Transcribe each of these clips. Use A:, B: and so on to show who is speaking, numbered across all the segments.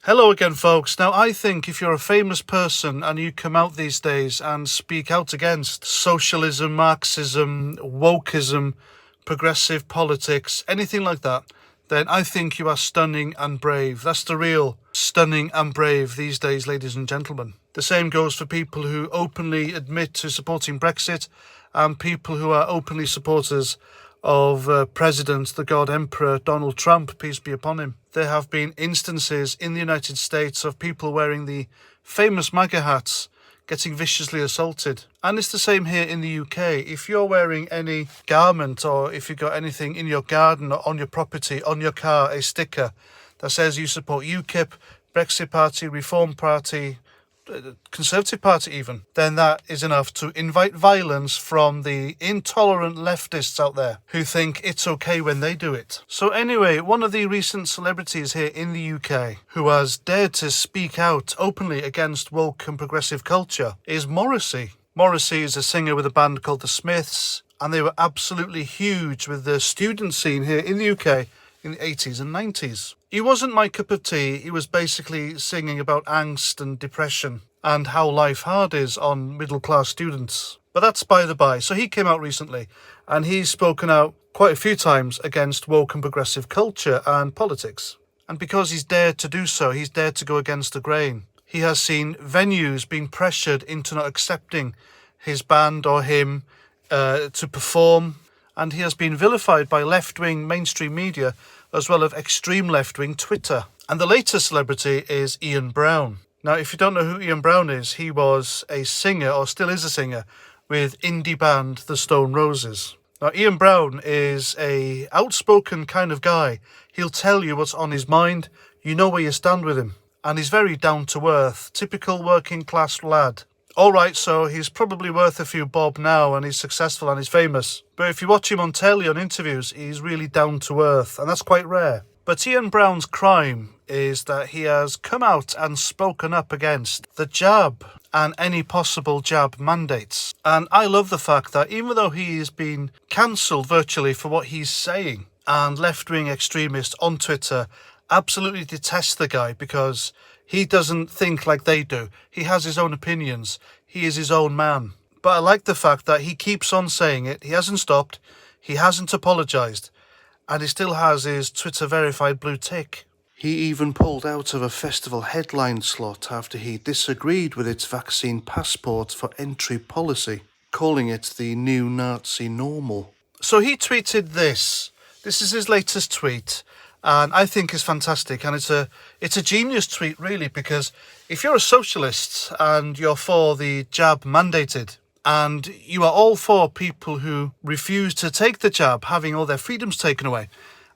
A: Hello again, folks. Now, I think if you're a famous person and you come out these days and speak out against socialism, Marxism, wokeism, progressive politics, anything like that, then I think you are stunning and brave. That's the real stunning and brave these days, ladies and gentlemen. The same goes for people who openly admit to supporting Brexit and people who are openly supporters of President, the God Emperor, Donald Trump, peace be upon him. There have been instances in the United States of people wearing the famous MAGA hats getting viciously assaulted. And it's the same here in the UK. If you're wearing any garment or if you've got anything in your garden or on your property, on your car, a sticker that says you support UKIP, Brexit Party, Reform Party, Conservative Party even, then that is enough to invite violence from the intolerant leftists out there who think it's okay when they do it. So anyway, one of the recent celebrities here in the UK who has dared to speak out openly against woke and progressive culture is Morrissey. Morrissey is a singer with a band called The Smiths, and they were absolutely huge with the student scene here in the UK in the 80s and 90s. He wasn't my cup of tea. He was basically singing about angst and depression and how life hard is on middle-class students. But that's by the by. So he came out recently and he's spoken out quite a few times against woke and progressive culture and politics. And because he's dared to do so, he's dared to go against the grain. He has seen venues being pressured into not accepting his band or him to perform. And he has been vilified by left-wing mainstream media as well as extreme left-wing Twitter. And the latest celebrity is Ian Brown. Now, if you don't know who Ian Brown is, he was a singer, or still is a singer, with indie band The Stone Roses. Now, Ian Brown is a outspoken kind of guy. He'll tell you what's on his mind. You know where you stand with him. And he's very down-to-earth, typical working-class lad. All right, so he's probably worth a few bob now and he's successful and he's famous. But if you watch him on telly, on interviews, he's really down to earth, and that's quite rare. But Ian Brown's crime is that he has come out and spoken up against the jab and any possible jab mandates. And I love the fact that even though he has been cancelled virtually for what he's saying, and left-wing extremists on Twitter absolutely detest the guy because he doesn't think like they do. He has his own opinions. He is his own man. But I like the fact that he keeps on saying it. He hasn't stopped. He hasn't apologised. And he still has his Twitter verified blue tick. He even pulled out of a festival headline slot after he disagreed with its vaccine passport for entry policy, calling it the new Nazi normal. So he tweeted this. This is his latest tweet. And I think it's fantastic, and it's a genius tweet, really, because if you're a socialist and you're for the jab mandated, and you are all for people who refuse to take the jab having all their freedoms taken away,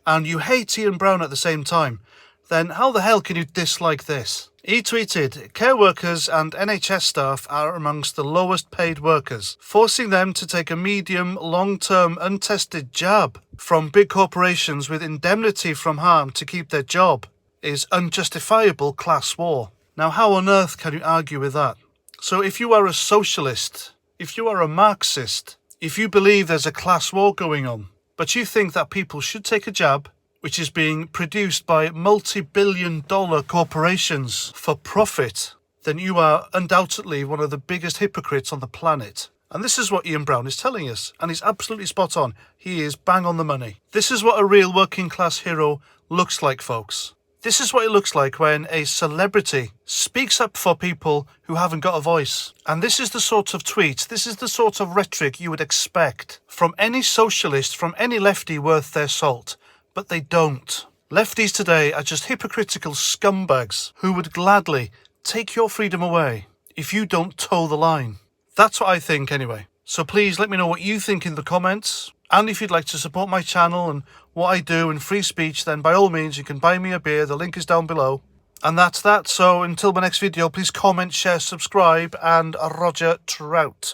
A: and you hate Ian Brown at the same time, then how the hell can you dislike this? He tweeted, "Care workers and NHS staff are amongst the lowest paid workers. Forcing them to take a medium, long-term, untested jab from big corporations with indemnity from harm to keep their job is unjustifiable class war." Now, how on earth can you argue with that? So if you are a socialist, if you are a Marxist, if you believe there's a class war going on, but you think that people should take a jab, which is being produced by multi-billion-dollar corporations for profit, then you are undoubtedly one of the biggest hypocrites on the planet. And this is what Ian Brown is telling us, and he's absolutely spot on. He is bang on the money. This is what a real working-class hero looks like, folks. This is what it looks like when a celebrity speaks up for people who haven't got a voice. And this is the sort of tweet, this is the sort of rhetoric you would expect from any socialist, from any lefty worth their salt. But they don't. Lefties today are just hypocritical scumbags who would gladly take your freedom away if you don't toe the line. That's what I think anyway. So please let me know what you think in the comments. And if you'd like to support my channel and what I do in free speech, then by all means you can buy me a beer. The link is down below. And that's that. So until my next video, please comment, share, subscribe, and Roger Trout.